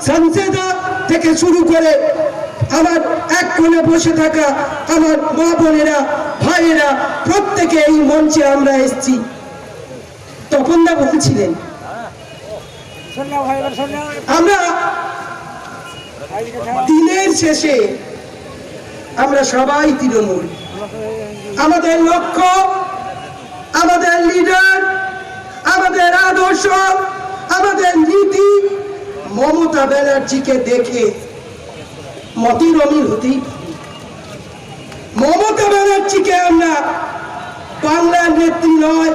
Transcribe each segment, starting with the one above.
সংসদা থেকে শুরু করে আমার এক কোণে বসে থাকা আমার মা বোনেরা ভাইয়েরা প্রত্যেকে এই মঞ্চে আমরা এসেছি। তপনদা বলছিলেন আমরা দিনের শেষে আমরা সবাই তৃণমূল। আমাদের লক্ষ্য, আমাদের লিডার, আমাদের আদর্শ, আমাদের নীতি মমতা ব্যানার্জিকে দেখে মতির অমিল হতেই মমতা ব্যানার্জিকে আমরা বাংলার নেত্রী নয়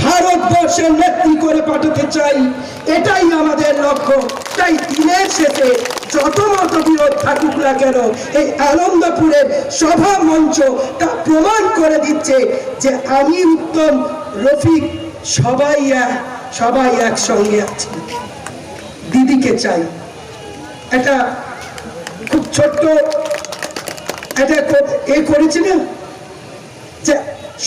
ভারতবর্ষের নেত্রী করে পাঠাতে চাই, এটাই আমাদের লক্ষ্য। তাই দিনের শেষে যত মতবিরোধ থাকুক না কেন এই আনন্দপুরের সভা মঞ্চ তা প্রমাণ করে দিচ্ছে যে আমি উত্তম রফিক সবাই একসঙ্গে আছি। দিদিকে চাই। এটা খুব ছোট্ট এটা করেছি না যে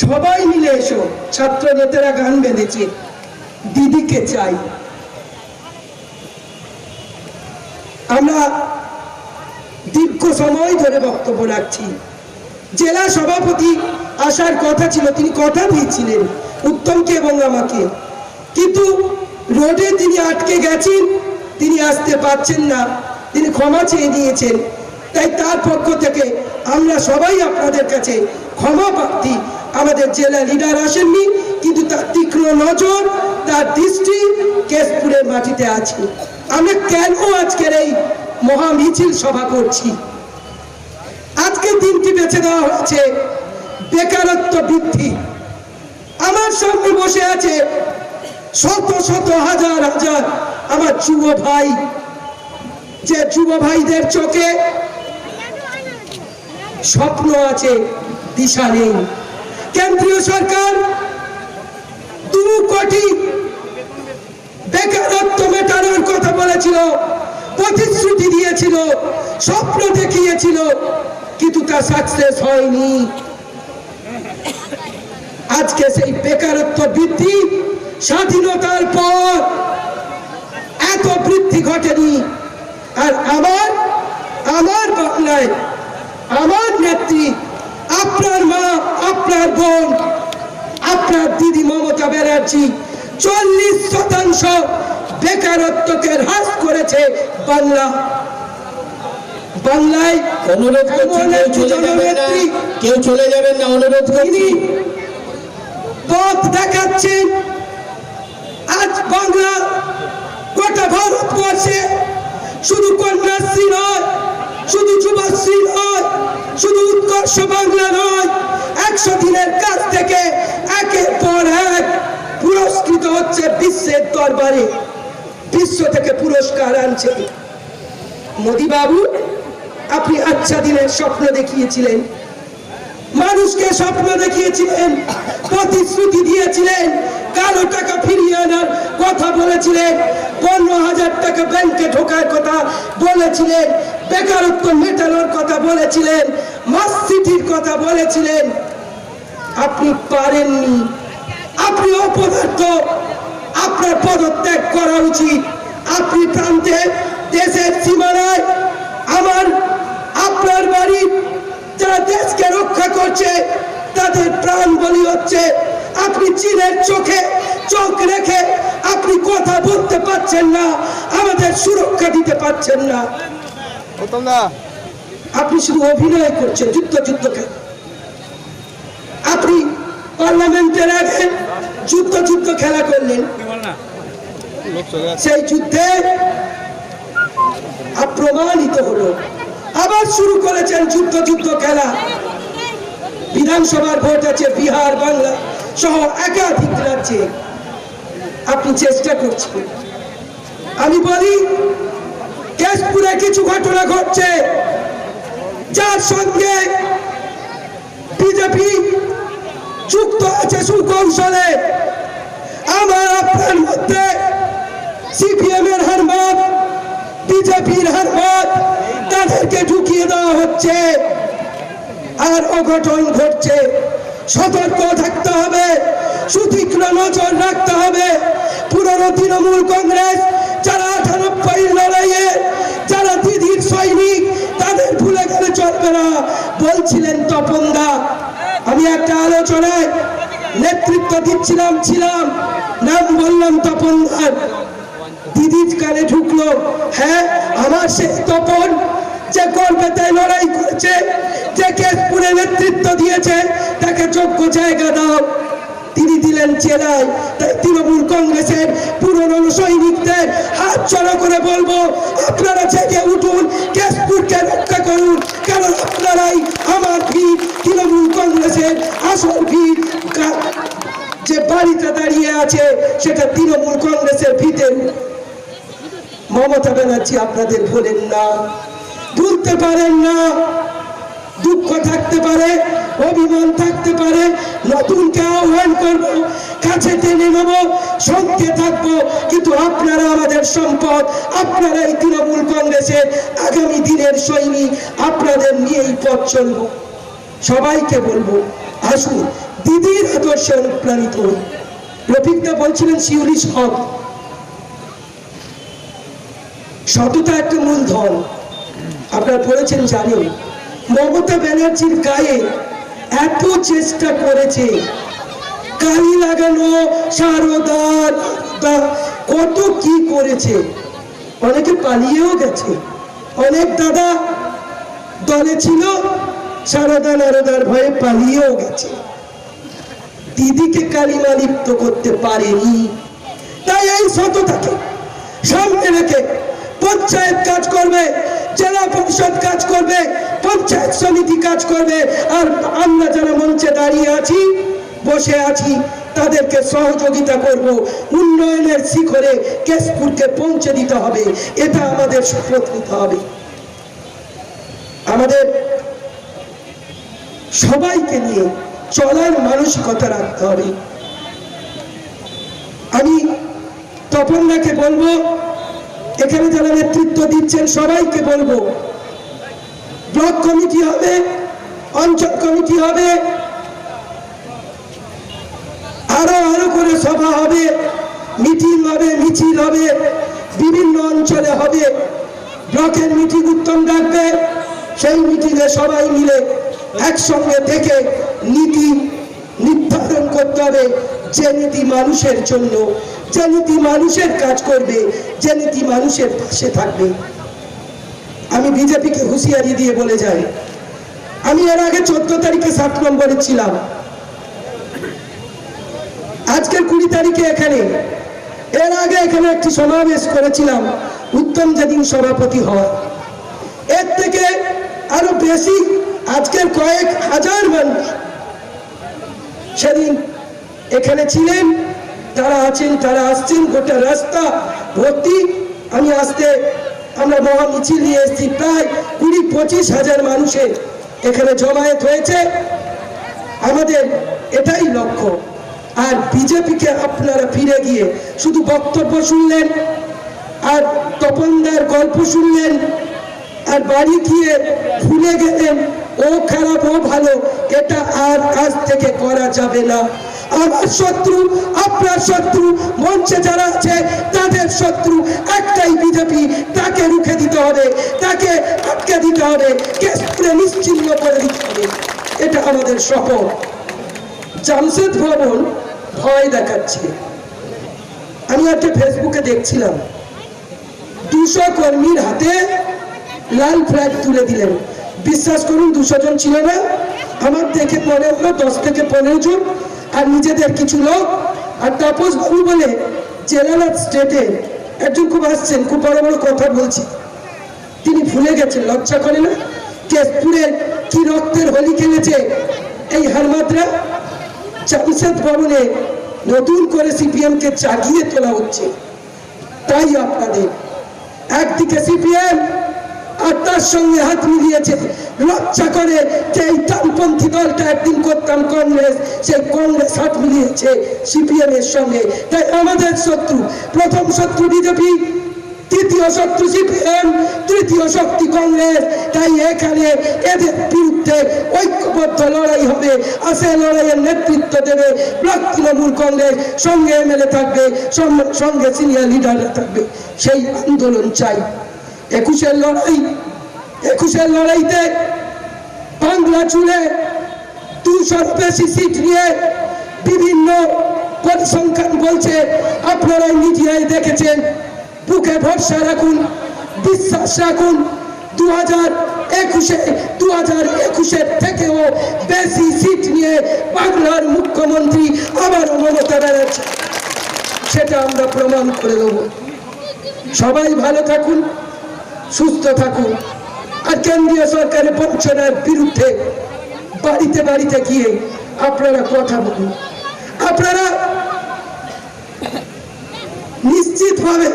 সবাই মিলে এসো, ছাত্র নেতারা গান বেঁধেছে দিদিকে চাই। আমরা দীর্ঘ সময় ধরে বক্তব্য রাখছি। জেলা সভাপতি আসার কথা ছিল, তিনি কথা দিয়েছিলেন উত্তমকে এবং আমাকে, কিন্তু রোডে তিনি আটকে গেছেন, তিনি আসতে পারছেন না, তিনি ক্ষমা চেয়ে নিয়েছেন। তাই তার পক্ষ থেকে আমরা সবাই আপনাদের কাছে ক্ষমা প্রার্থী। আমাদের জেলা লিডার আসেননি, কিন্তু তার তীক্ষ্ণ নজর, তার দৃষ্টি কেশপুরের মাটিতে আছে। আমরা কেন আজকের এই মহা মিছিল সভা করছি? আজকে দিনটি বেছে দেওয়া হয়েছে বেকারত্ব বৃদ্ধি। আমার সামনে বসে আছে শত শত হাজার হাজার আমার যুব ভাই, যে যুব ভাইদের চোখে স্বপ্ন আছে, দিশা নেই। কেন্দ্রীয় সরকার 2 কোটি বেকারত্ব মেটানোর কথা বলেছিল, প্রতিশ্রুতি দিয়েছিল, স্বপ্ন দেখিয়েছিল, কিন্তু তা সাকসেস হয়নি। আজকে সেই বেকারত্ব বৃদ্ধি স্বাধীনতার পর এত বৃদ্ধি ঘটেনি। আর আমার বাংলায় আমার নেত্রী, আপনার মা, আপনার বোন, আপনার দিদি মমতা ব্যানার্জি 40% বেকারত্বকে হ্রাস করেছে বাংলায়। অনুরোধ করছি কেউ চলে যাবেন না, অনুরোধ করছি। পথ দেখাচ্ছেন। আজ বাংলা গোটা ভারতবর্ষে শুধু কন্যাশ্রী নয়, শুধু যুবশ্রী নয়, শুধু উৎকর্ষ বাংলা নয়, 100 দিনের কাজ থেকে একের পর এক পুরস্কৃত হচ্ছে বিশ্বের দরবারে। বিশ্ব থেকে পুরস্কার আনছে। মোদি বাবু, আপনি আচ্ছা দিনের স্বপ্ন দেখিয়েছিলেন, মানুষকে স্বপ্ন দেখিয়েছিলেন, প্রতিশ্রুতি দিয়েছিলেন, কালো টাকা ফিরিয়ে আনার কথা বলেছিলেন, 15,000 টাকা ব্যাংকে ঢোকার কথা বলেছিলেন, বেকারত্ব মেটানোর কথা বলেছিলেন, মাস সিটির কথা বলেছিলেন। আপনি পারেননি, আপনি অপদার্থ, আপনার পদত্যাগ করা উচিত। আপনি প্রান্তে দেশের সীমানায় আপনার বাড়ি যারা দেশকে রক্ষা করছে তাদের প্রাণ বলি হচ্ছে। আপনি চীনের চোখে চোখ রেখে আপনি কথা বলতে পারছেন না, আমাদের সুরক্ষা দিতে পারছেন না। আপনি শুধু অভিনয় করছেন, যুদ্ধকে। আপনি পার্লামেন্টের আগে যুদ্ধ খেলা করলেন, সেই যুদ্ধে প্রমাণিত হলো। আবার শুরু করেছেন যুদ্ধ খেলা। বিধানসভার ভোট আছে বিহার, বাংলা সহ একাধিক রাজ্যে। আপনি চেষ্টা করছেন। আমি বলি, কেশপুরে কিছু ঘটনা ঘটছে যার সঙ্গে বিজেপি যুক্ত আছে সুকৌশলে। আমার আপনার মধ্যে সিপিএম এর হারমাত, বিজেপির হারমাত, তাদেরকে ঢুকিয়ে দেওয়া হচ্ছে আর অঘটন ঘটছে। সতর্ক থাকতে হবে, সুতীক্ষ্ণ নজর রাখতে হবে। পুরনো তৃণমূল কংগ্রেস যারা 98 লড়াইয়ে যারা দিদির সৈনিক তাদের ভুলে গেলে চলবে না বলছিলেন তপনদা। আমি একটা আলোচনায় নেতৃত্ব ছিলাম, নাম বললাম তপনদার, দিদির কানে ঢুকলো, হ্যাঁ আমার সেই তপন যে কলকাতায় লড়াই করেছে, যে কেশপুরে নেতৃত্ব দিয়েছে, তাকে যোগ্য জায়গা দাও। তিনি দিলেন জেলায়। তাই তৃণমূল কংগ্রেসের পুরনো সৈনিকদের হাত চড়া করে বলবো, আপনারা জেগে উঠুন, কেশপুরকে রক্ষা করুন, কারণ আপনারাই আমার ভিড়, তৃণমূল কংগ্রেসের আসল ভিড়। যে বাড়িটা দাঁড়িয়ে আছে সেটা তৃণমূল কংগ্রেসের ভিতের। মমতা ব্যানার্জি আপনাদের ভোলেন না, ভুলতে পারেন না। দুঃখ থাকতে পারে, অভিমান থাকতে পারে, নতুনকে আহ্বান করব, কাছে টেনে নেব, সঙ্গে থাকবো, কিন্তু আপনারা আমাদের সম্পদ, আপনারাই তৃণমূল কংগ্রেসের আগামী দিনের সৈনিক, আপনাদের নিয়েই পথ চলব। সবাইকে বলবো, আসুন দিদির আদর্শে অনুপ্রাণিত হই। রফিকদা বলছিলেন শিউলি সৎ, সততা একটা মূলধন। আপনারা পড়েছেন জানেন, মমতা ব্যানার্জির গায়ে এত চেষ্টা করেছে, কালি লাগানো, সারদা কত কি করেছে, অনেকে পালিয়েও গেছে, অনেক দাদা দলে ছিল সারদা নারদার ভয়ে পালিয়েও গেছে, দিদিকে কালিমা লিপ্ত করতে পারেনি। তাই এই সততাকে সামনে রেখে পঞ্চায়েত কাজ করবে, জেলা পরিষদ কাজ করবে, পঞ্চায়েত সমিতি কাজ করবে, আর আমরা যারা মঞ্চে দাঁড়িয়ে আছি, বসে আছি, তাদেরকে সহযোগিতা করব। উন্নয়নের শিখরে কেশপুরকে পৌঁছে দিতে হবে, এটা আমাদের শপথ নিতে হবে। আমাদের সবাইকে নিয়ে চলার মানসিকতা রাখতে হবে। আমি তপনদাকে বলবো, এখানে যারা নেতৃত্ব দিচ্ছেন সবাইকে বলবো, ব্লক কমিটি হবে, অঞ্চল কমিটি হবে, আরো করে সভা হবে, মিটিং হবে, মিছিল হবে, বিভিন্ন অঞ্চলে হবে। ব্লকের মিটিং উত্তম ডাকবে, সেই মিটিংয়ে সবাই মিলে একসঙ্গে থেকে নীতি নির্ধারণ করতে হবে, যে নীতি মানুষের জন্য, যে নীতি মানুষের কাজ করবে, যে নীতি মানুষের পাশে থাকবে। আমি বিজেপিকে হুঁশিয়ারি দিয়ে বলে যাই, আমি এর আগে 14 তারিখে 7 নম্বরে ছিলাম, আজকের 20 তারিখে এখানে, এর আগে এখানে একটি সমাবেশ করেছিলাম, উত্তম যেদিন সভাপতি হয়, এর থেকে আরো বেশি আজকের কয়েক হাজার মানুষ সেদিন এখানে ছিলেন, তারা আছেন, তারা আসছেন, গোটা রাস্তা ভর্তি। আমি আসতে আমরা মহা মিছিল নিয়ে এসেছি, প্রায় 20-25 হাজার মানুষের এখানে জমায়েত হয়েছে। আমাদের এটাই লক্ষ্য। আর বিজেপিকে আপনারা ফিরে গিয়ে শুধু বক্তব্য শুনলেন, আর তপনদার গল্প শুনলেন, আর বাড়ি গিয়ে ভুলে গেলেন ও খারাপ ও ভালো, এটা আর আজ থেকে করা যাবে না। আমার শত্রু, আপনার শত্রু, মঞ্চে যারা আছে তাদের শত্রু একটাই বিজেপি, তাকে রুখে দিতে হবে, তাকে আটকে দিতে হবে, কেশপুরে নিশ্চিহ্ন করে দিতে হবে, এটা আমাদের শপথ। জামশেদ ভবন ভয় দেখাচ্ছে। আমি একটা ফেসবুকে দেখছিলাম, 200 কর্মীর হাতে লাল ফ্ল্যাগ তুলে দিলেন। বিশ্বাস করুন 200 জন ছিল না, আমার দেখে মনে হলো 10 থেকে 15 জন, আর নিজেদের কিছু লোক। আর তাপস বাবু বলে জেলানাথ স্টেটে একজন খুব আসছেন, খুব বড় বড় কথা বলছি, তিনি ভুলে গেছেন, লজ্জা করে না? কেশপুরের কি রক্তের হোলি খেলেছে এই হারমাদরা। জামশেদ ভবনে নতুন করে সিপিএম কে জাগিয়ে তোলা হচ্ছে। তাই আপনাদের একদিকে সিপিএম আর তার সঙ্গে হাত মিলিয়েছে, লজ্জা করে যে এই ডানপন্থী দলটা একদিন করতাম কংগ্রেস, সেই কংগ্রেস হাত মিলিয়েছে সিপিএম এর সঙ্গে। তাই আমাদের শত্রু, প্রথম শত্রু বিজেপি, তৃতীয় শক্তি সিপিএম, তৃতীয় শক্তি কংগ্রেস। তাই এখানে এদের বিরুদ্ধে ঐক্যবদ্ধ লড়াই হবে। আর সেই লড়াইয়ের নেতৃত্ব দেবে ব্লক তৃণমূল কংগ্রেস, সঙ্গে এমএলএ থাকবে, সঙ্গে সিনিয়র লিডাররা থাকবে। সেই আন্দোলন চাই। 21-এর লড়াইতে বাংলা জুড়ে 200-র বেশি সিট নিয়ে বিভিন্ন পরিসংখ্যান বলছে, আপনারা মিডিয়ায় দেখেছেন। বুকে ভরসা রাখুন, বিশ্বাস রাখুন। 2021-এর থেকেও বেশি সিট নিয়ে বাংলার মুখ্যমন্ত্রী আবারও মমতা ব্যানার্জি, সেটা আমরা প্রমাণ করে দেব। সবাই ভালো থাকুন, সুস্থ থাকুন। আর কেন্দ্রীয় সরকারের বঞ্চনার বিরুদ্ধে বাড়িতে বাড়িতে গিয়ে আপনারা কথা বলুন। আপনারা নিশ্চিতভাবে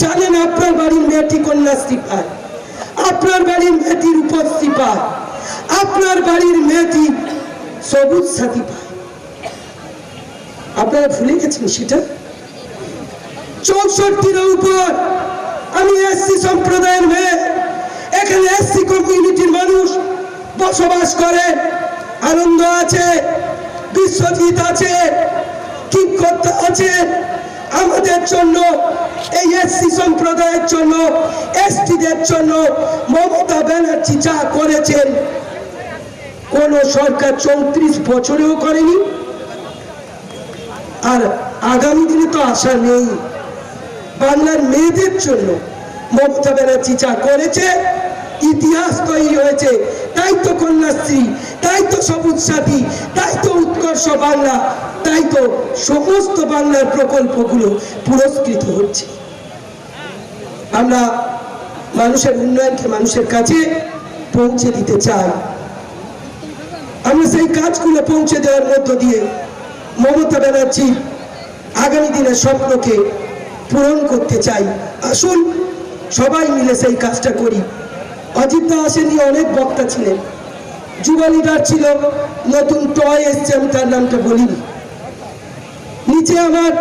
জানেন আপনার বাড়ির মেয়েটি কন্যাশ্রী পায়, আপনার বাড়ির মেয়েটি রূপশ্রী পায়, আপনার বাড়ির মেয়েটি সবুজ সাথী পায়। আপনারা ভুলে গেছেন সেটা? 64-র উপর আমি এসসি সম্প্রদায়ের মেয়ে, এখানে এসসি কমিউনিটির মানুষ বসবাস করে। আনন্দ আছে, বিশ্বজিৎ আছে, কিংকর্তা আছে। আমাদের জন্য, এই এসসি সম্প্রদায়ের জন্য, এসটিদের জন্য মমতা ব্যানার্জি যা করেছেন কোন সরকার 34 বছরেও করেনি। আর আগামী দিনে তো আশা নেই। বাংলার মেয়েদের জন্য মমতা ব্যানার্জি যা করেছে, ইতিহাস তৈরি হয়েছে। তাই তো কন্যাশ্রী, তাই তো সবুজ সাথী, তাই তো উৎকর্ষ বাংলা, তাই তো সমস্ত বাংলার প্রকল্পগুলো পুরস্কৃত হচ্ছে। আমরা মানুষের উন্নয়নকে মানুষের কাছে পৌঁছে দিতে চাই। আমরা সেই কাজগুলো পৌঁছে দেওয়ার মধ্য দিয়ে মমতা ব্যানার্জি আগামী দিনের স্বপ্নকে পূরণ করতে চাই। আসুন সবাই মিলে সেই কাজটা করি। অজিত দা আসেনি, অনেক বক্তা ছিলেন, যুব লিডার ছিল, নতুন টয় এসছে, আমি তার নামটা বলিনি। নিচে আমার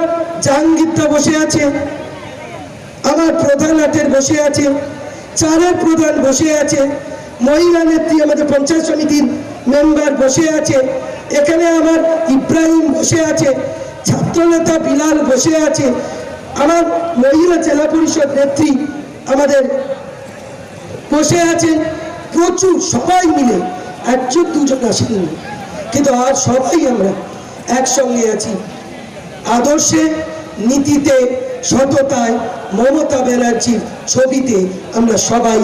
জাহাঙ্গীরদা বসে আছে, আমার প্রধান হাটের বসে আছে, চারের প্রধান বসে আছে, মহিলা নেত্রী আমাদের পঞ্চায়েত সমিতির মেম্বার বসে আছে, এখানে আমার ইব্রাহিম বসে আছে, ছাত্রনেতা বিলাল বসে আছে, আমার মহিলা জেলা পরিষদ নেত্রী আমাদের বসে আছেন। প্রচুর সবাই মিলে, 1-2 আসেন, কিন্তু আর সবাই আমরা একসঙ্গে আছি। আদর্শে, নীতিতে, সততায় মমতা ব্যানার্জির ছবিতে আমরা সবাই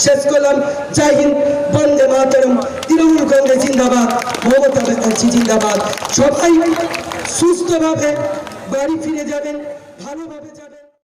শেষ করলাম। জয় হিন্দ, বন্দে মাতরম, তৃণমূল কংগ্রেস জিন্দাবাদ, মমতা ব্যানার্জি জিন্দাবাদ। সবাই সুস্থভাবে বাড়ি ফিরে যাবেন, ভালোভাবে যাবেন।